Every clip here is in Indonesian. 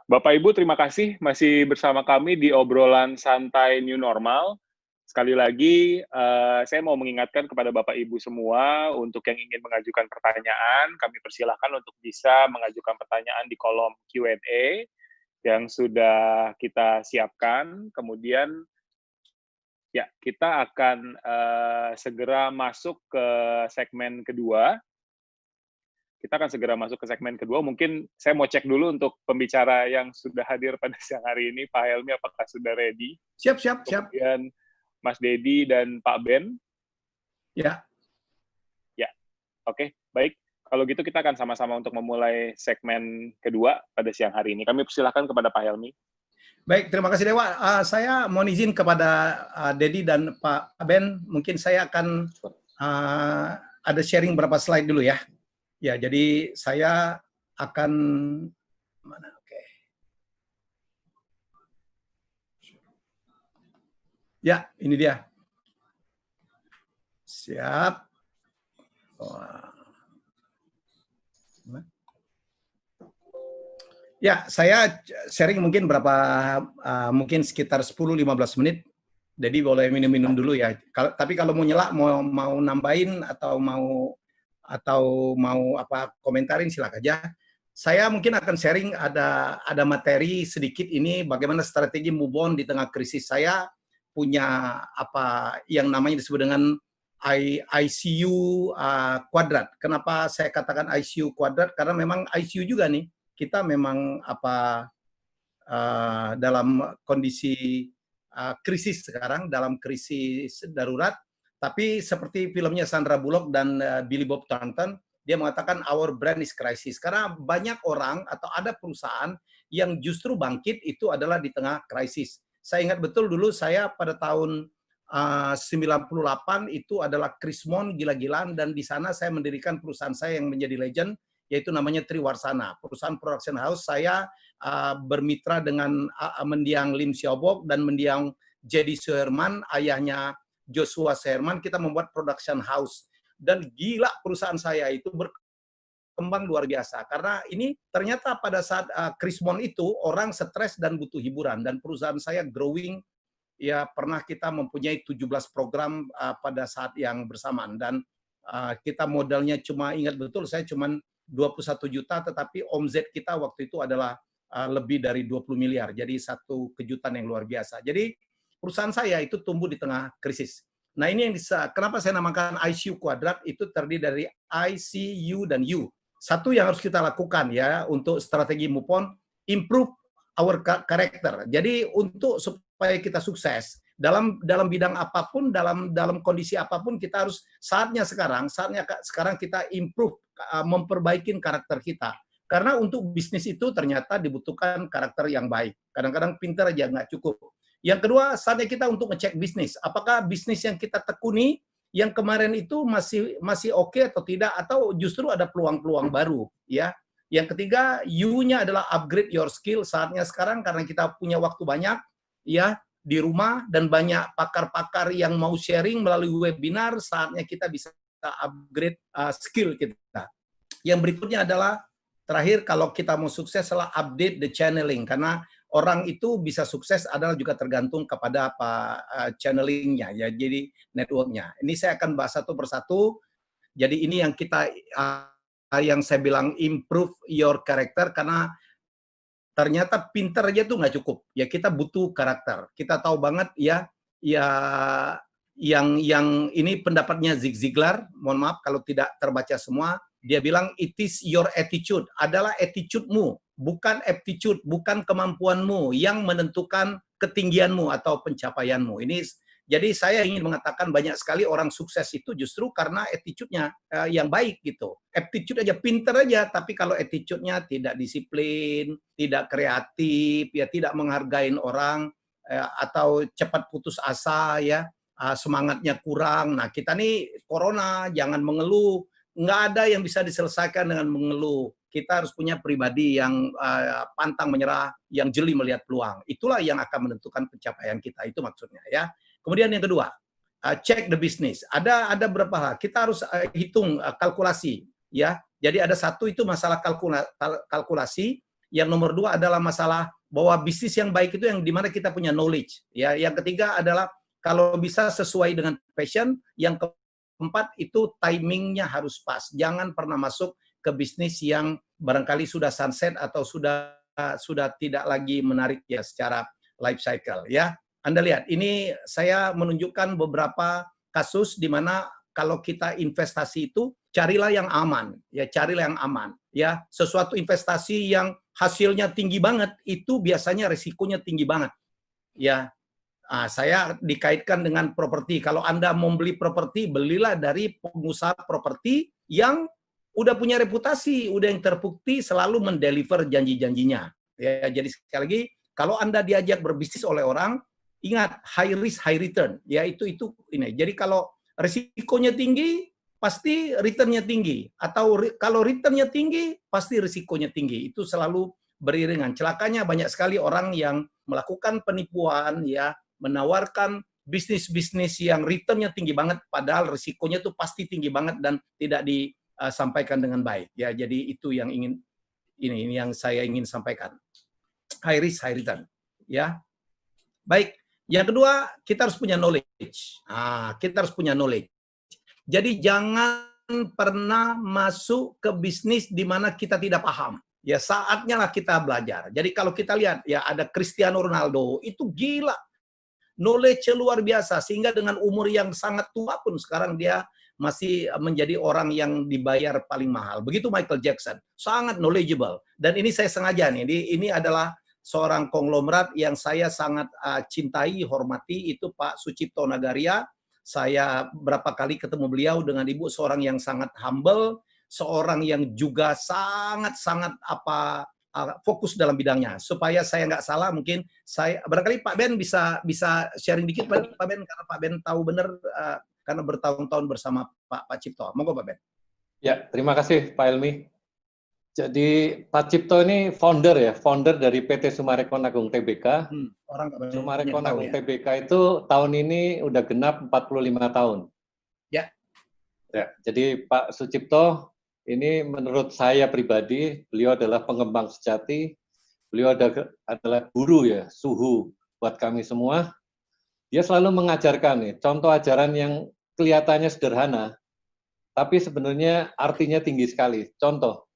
Bapak Ibu, terima kasih masih bersama kami di obrolan santai New Normal. Sekali lagi, saya mau mengingatkan kepada Bapak Ibu semua untuk yang ingin mengajukan pertanyaan, kami persilahkan untuk bisa mengajukan pertanyaan di kolom Q&A yang sudah kita siapkan. Kemudian, ya, kita akan segera masuk ke segmen kedua. Kita akan segera masuk ke segmen kedua. Mungkin saya mau cek dulu untuk pembicara yang sudah hadir pada siang hari ini, Pak Helmi, apakah sudah ready? Siap, siap, siap. Kemudian Mas Dedi dan Pak Ben. Ya. Ya, oke, baik. Kalau gitu kita akan sama-sama untuk memulai segmen kedua pada siang hari ini. Kami persilahkan kepada Pak Helmi. Baik, terima kasih Dewa. Saya mohon izin kepada Dedi dan Pak Ben. Mungkin saya akan ada sharing beberapa slide dulu ya. Ya, jadi saya akan mana? Oke. Ya, ini dia. Siap. Ya, saya sharing mungkin mungkin sekitar 10-15 menit. Jadi boleh minum-minum dulu ya. Tapi kalau mau nyela, mau nambahin atau mau apa komentarin silakan aja. Saya mungkin akan sharing ada materi sedikit ini bagaimana strategi move on di tengah krisis. Saya punya apa yang namanya disebut dengan ICU kuadrat. Kenapa saya katakan ICU kuadrat? Karena memang ICU juga nih kita memang dalam kondisi krisis sekarang, dalam krisis darurat. Tapi seperti filmnya Sandra Bullock dan Billy Bob Thornton, dia mengatakan our brand is crisis. Karena banyak orang atau ada perusahaan yang justru bangkit itu adalah di tengah krisis. Saya ingat betul dulu saya pada tahun 98 itu adalah Krismon gila-gilaan, dan di sana saya mendirikan perusahaan saya yang menjadi legend, yaitu namanya Triwarsana. Perusahaan production house saya bermitra dengan mendiang Lim Xiaobok dan mendiang Jedi Suherman, ayahnya Joshua Suherman. Kita membuat production house. Dan gila perusahaan saya itu berkembang luar biasa. Karena ini ternyata pada saat Krismon itu orang stres dan butuh hiburan. Dan perusahaan saya growing, ya pernah kita mempunyai 17 program pada saat yang bersamaan. Dan kita modalnya cuma, ingat betul saya cuma 21 juta, tetapi omzet kita waktu itu adalah lebih dari 20 miliar. Jadi satu kejutan yang luar biasa. Jadi perusahaan saya itu tumbuh di tengah krisis. Nah ini yang kenapa saya namakan ICU kuadrat, itu terdiri dari I, C, U, dan U. Satu yang harus kita lakukan ya untuk strategi move on, improve our character. Jadi untuk supaya kita sukses dalam bidang apapun, dalam kondisi apapun, kita harus saatnya sekarang kita improve, memperbaiki karakter kita. Karena untuk bisnis itu ternyata dibutuhkan karakter yang baik. Kadang-kadang pintar aja nggak cukup. Yang kedua, saatnya kita untuk ngecek bisnis. Apakah bisnis yang kita tekuni yang kemarin itu masih oke atau tidak, atau justru ada peluang-peluang baru, ya. Yang ketiga, U-nya adalah upgrade your skill. Saatnya sekarang karena kita punya waktu banyak, ya, di rumah dan banyak pakar-pakar yang mau sharing melalui webinar, saatnya kita bisa upgrade skill kita. Yang berikutnya adalah terakhir, kalau kita mau sukses adalah update the channeling, karena orang itu bisa sukses adalah juga tergantung kepada channelingnya, ya, jadi networknya. Ini saya akan bahas satu persatu. Jadi ini yang kita yang saya bilang improve your character, karena ternyata pinter aja tuh nggak cukup. Ya kita butuh karakter. Kita tahu banget ya yang ini pendapatnya Zig Ziglar. Mohon maaf kalau tidak terbaca semua. Dia bilang it is your attitude, adalah attitude-mu, bukan aptitude, bukan kemampuanmu yang menentukan ketinggianmu atau pencapaianmu. Ini jadi saya ingin mengatakan banyak sekali orang sukses itu justru karena attitude-nya yang baik gitu. Aptitude aja, pinter aja, tapi kalau attitude-nya tidak disiplin, tidak kreatif, ya tidak menghargai orang, atau cepat putus asa, ya semangatnya kurang. Nah kita nih corona, jangan mengeluh. Nggak ada yang bisa diselesaikan dengan mengeluh. Kita harus punya pribadi yang pantang menyerah, yang jeli melihat peluang. Itulah yang akan menentukan pencapaian kita. Itu maksudnya ya. Kemudian yang kedua, check the business. Ada berapa hal. Kita harus hitung kalkulasi ya. Jadi ada satu itu masalah kalkulasi. Yang nomor 2 adalah masalah bahwa bisnis yang baik itu yang dimana kita punya knowledge. Ya, yang ketiga adalah kalau bisa sesuai dengan passion. Yang keempat itu timingnya harus pas. Jangan pernah masuk ke bisnis yang barangkali sudah sunset atau sudah tidak lagi menarik ya secara life cycle ya. Anda lihat, ini saya menunjukkan beberapa kasus di mana kalau kita investasi itu carilah yang aman, ya carilah yang aman, ya sesuatu investasi yang hasilnya tinggi banget itu biasanya risikonya tinggi banget, ya. Saya dikaitkan dengan properti. Kalau Anda mau beli properti, belilah dari pengusaha properti yang udah punya reputasi, udah yang terbukti selalu mendeliver janji-janjinya. Ya, jadi sekali lagi, kalau Anda diajak berbisnis oleh orang, ingat high risk high return. Ya itu ini. Jadi kalau risikonya tinggi, pasti returnnya tinggi. Atau kalau returnnya tinggi, pasti risikonya tinggi. Itu selalu beriringan. Celakanya banyak sekali orang yang melakukan penipuan, ya menawarkan bisnis-bisnis yang returnnya tinggi banget, padahal risikonya itu pasti tinggi banget dan tidak disampaikan dengan baik. Ya, jadi itu yang ini yang saya ingin sampaikan. High risk, high return. Ya, baik. Yang kedua, kita harus punya knowledge. Kita harus punya knowledge. Jadi jangan pernah masuk ke bisnis di mana kita tidak paham. Ya saatnya lah kita belajar. Jadi kalau kita lihat ya ada Cristiano Ronaldo, itu gila. Knowledge luar biasa sehingga dengan umur yang sangat tua pun sekarang dia masih menjadi orang yang dibayar paling mahal. Begitu Michael Jackson, sangat knowledgeable. Dan ini saya sengaja nih, ini adalah seorang konglomerat yang saya sangat cintai, hormati, itu Pak Sucipto Nagaria. Saya berapa kali ketemu beliau dengan Ibu, seorang yang sangat humble, seorang yang juga sangat-sangat fokus dalam bidangnya. Supaya saya nggak salah, mungkin saya barangkali Pak Ben bisa sharing dikit Pak Ben, karena Pak Ben tahu benar karena bertahun-tahun bersama Pak Cipto. Monggo Pak Ben. Ya, terima kasih Pak Helmi. Jadi Pak Cipto ini founder dari PT Summarecon Agung Tbk. Summarecon Agung Tbk itu tahun ini udah genap 45 tahun. Ya. Ya, jadi Pak Sucipto ini menurut saya pribadi, beliau adalah pengembang sejati, beliau adalah guru ya, suhu buat kami semua. Dia selalu mengajarkan nih, contoh ajaran yang kelihatannya sederhana, tapi sebenarnya artinya tinggi sekali. Contoh,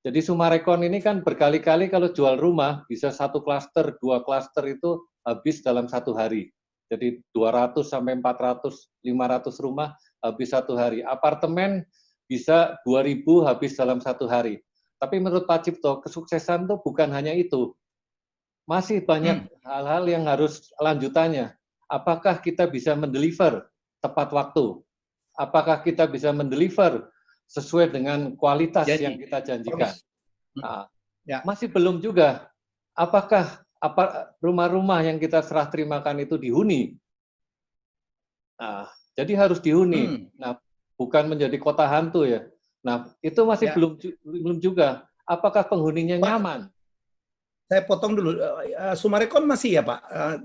jadi Summarecon ini kan berkali-kali kalau jual rumah, bisa 1 klaster, 2 klaster itu habis dalam 1 hari. Jadi 200 sampai 400, 500 rumah habis 1 hari. Apartemen bisa 2.000 habis dalam 1 hari. Tapi menurut Pak Cipto, kesuksesan itu bukan hanya itu. Masih banyak hal-hal yang harus lanjutannya. Apakah kita bisa mendeliver tepat waktu? Apakah kita bisa mendeliver sesuai dengan kualitas yang kita janjikan? Masih belum juga. Apakah rumah-rumah yang kita serah terimakan itu dihuni? Jadi harus dihuni. Bukan menjadi kota hantu ya. Nah, itu masih belum juga. Apakah penghuninya nyaman? Saya potong dulu. Summarecon masih ya Pak,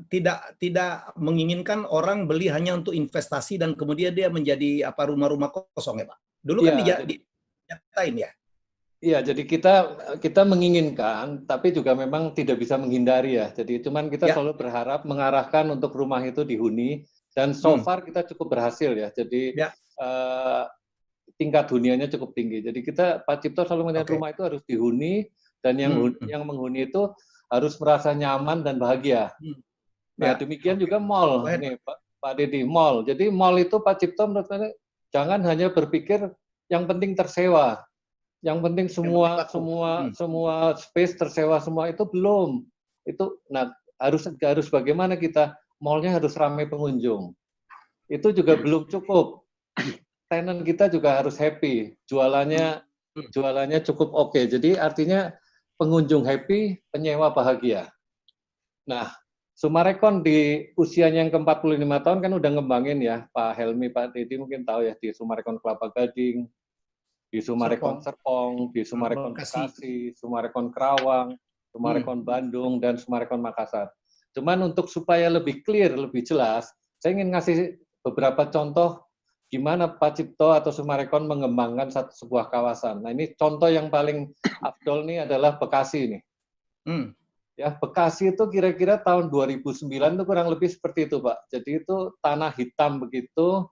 tidak menginginkan orang beli hanya untuk investasi dan kemudian dia menjadi rumah-rumah kosong ya Pak. Dulu kan dinyatakan ya. Iya, jadi kita menginginkan, tapi juga memang tidak bisa menghindari ya. Jadi cuman kita selalu berharap mengarahkan untuk rumah itu dihuni. Dan so far kita cukup berhasil ya. Jadi tingkat huniannya cukup tinggi. Jadi Pak Cipto selalu melihat rumah itu harus dihuni dan yang menghuni itu harus merasa nyaman dan bahagia. Nah, demikian juga mall. Nih Pak Dedi, mall. Jadi mall itu Pak Cipto menurut saya jangan hanya berpikir yang penting tersewa. Yang penting semua space tersewa semua itu belum. Itu harus bagaimana kita mallnya harus ramai pengunjung. Itu juga belum cukup. Tenant kita juga harus happy. Jualannya cukup oke. Jadi artinya pengunjung happy, penyewa bahagia. Nah, Summarecon di usianya yang ke-45 tahun kan udah ngembangin ya, Pak Helmi, Pak Dedi mungkin tahu ya, di Summarecon Kelapa Gading, di Summarecon Serpong, di Summarecon Bekasi, Summarecon Kerawang, Summarecon Bandung, dan Summarecon Makassar. Cuman untuk supaya lebih clear, lebih jelas, saya ingin ngasih beberapa contoh gimana Pak Cipto atau Summarecon mengembangkan sebuah kawasan. Nah ini contoh yang paling afdol nih adalah Bekasi nih. Ya, Bekasi itu kira-kira tahun 2009 itu kurang lebih seperti itu, Pak. Jadi itu tanah hitam begitu.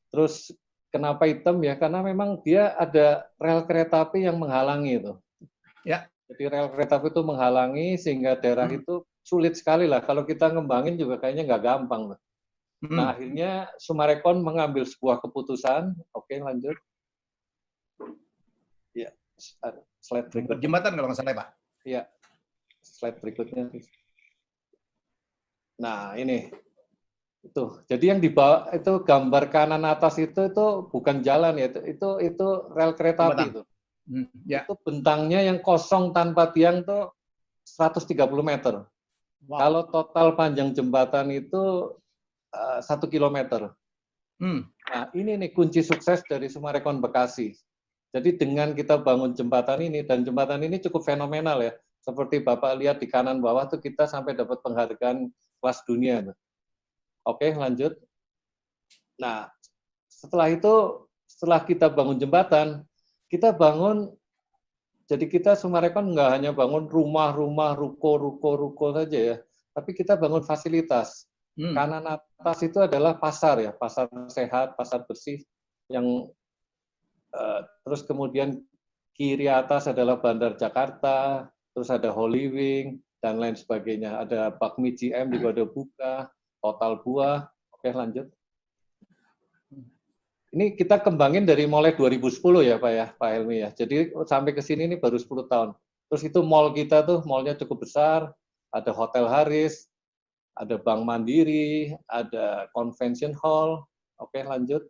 Terus kenapa hitam ya? Karena memang dia ada rel kereta api yang menghalangi itu. Ya. Jadi rel kereta api itu menghalangi sehingga daerah itu sulit sekali lah. Kalau kita ngembangin juga kayaknya nggak gampang. Nah, akhirnya Summarecon mengambil sebuah keputusan. Oke, lanjut. Ya, slide berikutnya. Jembatan kalau nggak salah, Pak. Iya, slide berikutnya. Nah, ini. Itu. Jadi yang di bawah itu gambar kanan atas itu bukan jalan ya, itu rel kereta api itu. Ya. Itu bentangnya yang kosong tanpa tiang tuh 130 meter. Wow. Kalau total panjang jembatan itu 1 kilometer. Nah, ini nih kunci sukses dari Summarecon Bekasi. Jadi dengan kita bangun jembatan ini, dan jembatan ini cukup fenomenal ya. Seperti Bapak lihat di kanan bawah tuh kita sampai dapat penghargaan kelas dunia. Oke, lanjut. Nah, setelah itu, setelah kita bangun jembatan, kita bangun, jadi kita Summarecon nggak hanya bangun rumah-rumah, ruko saja ya, tapi kita bangun fasilitas. Kanan atas itu adalah pasar ya, pasar sehat, pasar bersih, yang terus kemudian kiri atas adalah Bandar Jakarta, terus ada Holy Wing, dan lain sebagainya. Ada Bakmi GM juga ada buka, Total Buah. Oke, lanjut. Ini kita kembangin dari mulai 2010 ya Pak Helmi ya. Jadi sampai ke sini ini baru 10 tahun. Terus itu mall kita tuh, mallnya cukup besar, ada Hotel Haris, ada Bank Mandiri, ada Convention Hall. Oke, lanjut.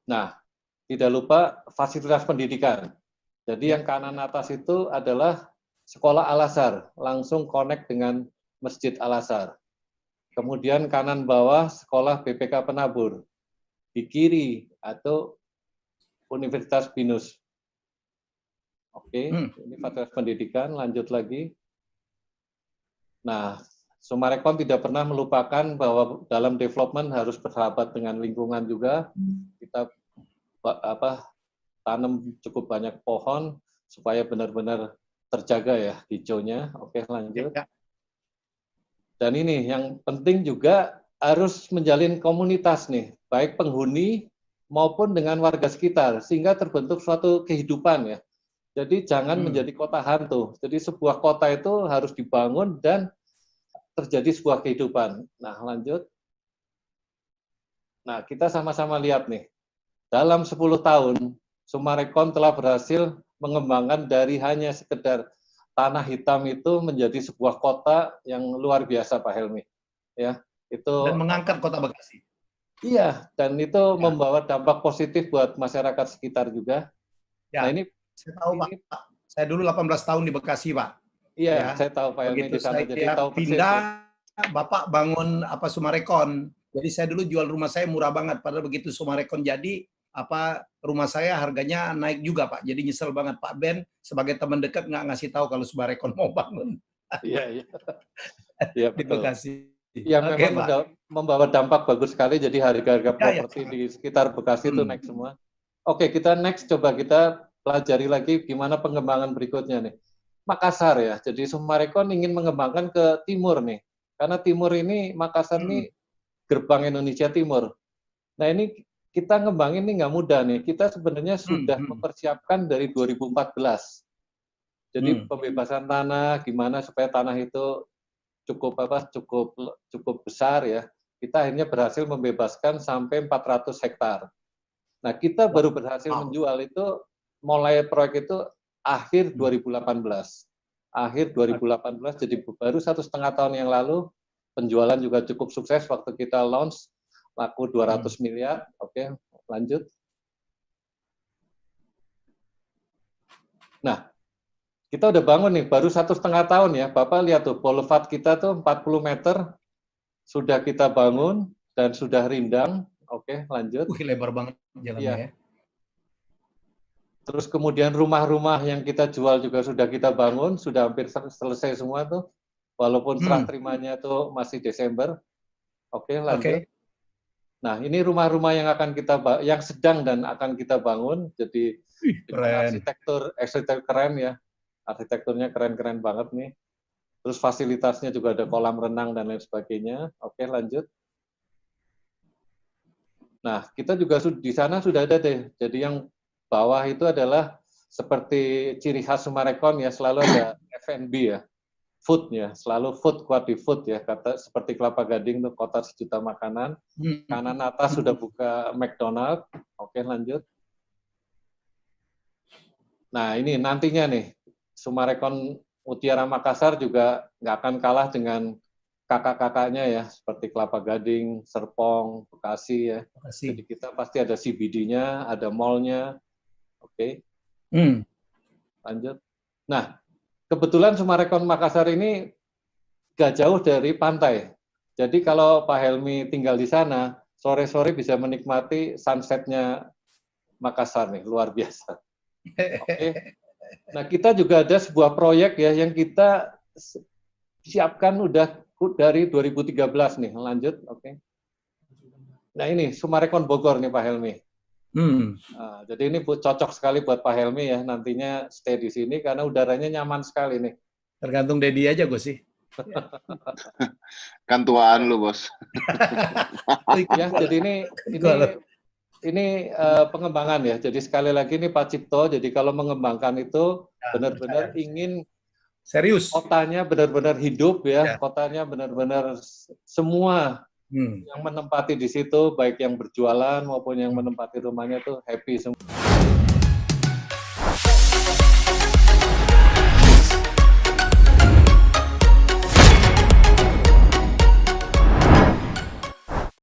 Nah, tidak lupa fasilitas pendidikan. Jadi yang kanan atas itu adalah Sekolah Al-Azhar, langsung connect dengan Masjid Al-Azhar. Kemudian kanan bawah Sekolah BPK Penabur. Di kiri atau Universitas Binus. Oke, ini fasilitas pendidikan, lanjut lagi. Nah, Summarecon tidak pernah melupakan bahwa dalam development harus bersahabat dengan lingkungan juga. Kita tanam cukup banyak pohon supaya benar-benar terjaga ya hijaunya. Oke, lanjut. Dan ini yang penting juga harus menjalin komunitas nih, baik penghuni maupun dengan warga sekitar, sehingga terbentuk suatu kehidupan ya. Jadi jangan menjadi kota hantu. Jadi sebuah kota itu harus dibangun dan terjadi sebuah kehidupan. Nah, lanjut. Nah, kita sama-sama lihat nih. Dalam 10 tahun, Summarecon telah berhasil mengembangkan dari hanya sekedar tanah hitam itu menjadi sebuah kota yang luar biasa, Pak Helmi. Ya, itu. Dan mengangkat kota Bekasi. Iya, dan itu membawa dampak positif buat masyarakat sekitar juga. Ya, nah, ini saya tahu, Pak. Saya dulu 18 tahun di Bekasi, Pak. Iya, ya, saya tahu Pak Helmi di sana. Jadi tahu persis. Pindah, Bapak bangun Summarecon. Jadi saya dulu jual rumah saya murah banget. Padahal begitu Summarecon jadi, rumah saya harganya naik juga, Pak. Jadi nyesel banget Pak Ben sebagai teman dekat nggak ngasih tahu kalau Summarecon mau bangun. Iya, iya. Iya, di Bekasi. Yang memang membawa dampak bagus sekali. Jadi harga-harga properti di sekitar Bekasi itu naik semua. Oke, kita next coba kita pelajari lagi gimana pengembangan berikutnya nih. Makassar ya. Jadi Summarecon ingin mengembangkan ke timur nih. Karena timur ini Makassar ini gerbang Indonesia Timur. Nah, ini kita ngembangin ini nggak mudah nih. Kita sebenarnya sudah mempersiapkan dari 2014. Jadi pembebasan tanah, gimana supaya tanah itu cukup besar ya. Kita akhirnya berhasil membebaskan sampai 400 hektar. Nah, kita baru berhasil menjual itu, mulai proyek itu akhir 2018. Akhir 2018, jadi baru 1,5 tahun yang lalu, penjualan juga cukup sukses waktu kita launch. Laku 200 miliar. Oke, lanjut. Nah, kita udah bangun nih, baru 1,5 tahun ya. Bapak lihat tuh, boulevard kita tuh 40 meter, sudah kita bangun, dan sudah rindang. Oke, lanjut. Lebar banget jalannya ya. Terus kemudian rumah-rumah yang kita jual juga sudah kita bangun, sudah hampir selesai semua tuh. Walaupun serah terimanya tuh masih Desember. Oke, lanjut. Nah, ini rumah-rumah yang yang sedang dan akan kita bangun. Jadi Keren. arsitektur keren ya. Arsitekturnya keren-keren banget nih. Terus fasilitasnya juga ada kolam renang dan lain sebagainya. Oke, lanjut. Nah, kita juga di sana sudah ada deh. Jadi yang bawah itu adalah seperti ciri khas Summarecon ya, selalu ada F&B ya. Food ya, selalu food, kuat di food ya, kata seperti Kelapa Gading tuh kota sejuta makanan. Kanan atas sudah buka McDonald. Oke, lanjut. Nah, ini nantinya nih, Summarecon Mutiara Makassar juga nggak akan kalah dengan kakak-kakaknya ya, seperti Kelapa Gading, Serpong, Bekasi ya. Jadi kita pasti ada CBD-nya, ada mall-nya. Oke. Lanjut. Nah, kebetulan Summarecon Makassar ini gak jauh dari pantai. Jadi kalau Pak Helmi tinggal di sana, sore-sore bisa menikmati sunset-nya Makassar nih, luar biasa. Oke. Nah, kita juga ada sebuah proyek ya yang kita siapkan udah dari 2013 nih. Lanjut, oke. Nah, ini Summarecon Bogor nih Pak Helmi. Nah, jadi ini cocok sekali buat Pak Helmi ya, nantinya stay di sini karena udaranya nyaman sekali nih. Tergantung Dedi aja gue sih. Kan tuaan lu, Bos. Ya, jadi ini pengembangan ya. Jadi sekali lagi ini Pak Cipto, jadi kalau mengembangkan itu benar-benar ingin serius. Kotanya benar-benar hidup ya, kotanya benar-benar semua yang menempati di situ, baik yang berjualan maupun yang menempati rumahnya tuh happy semua.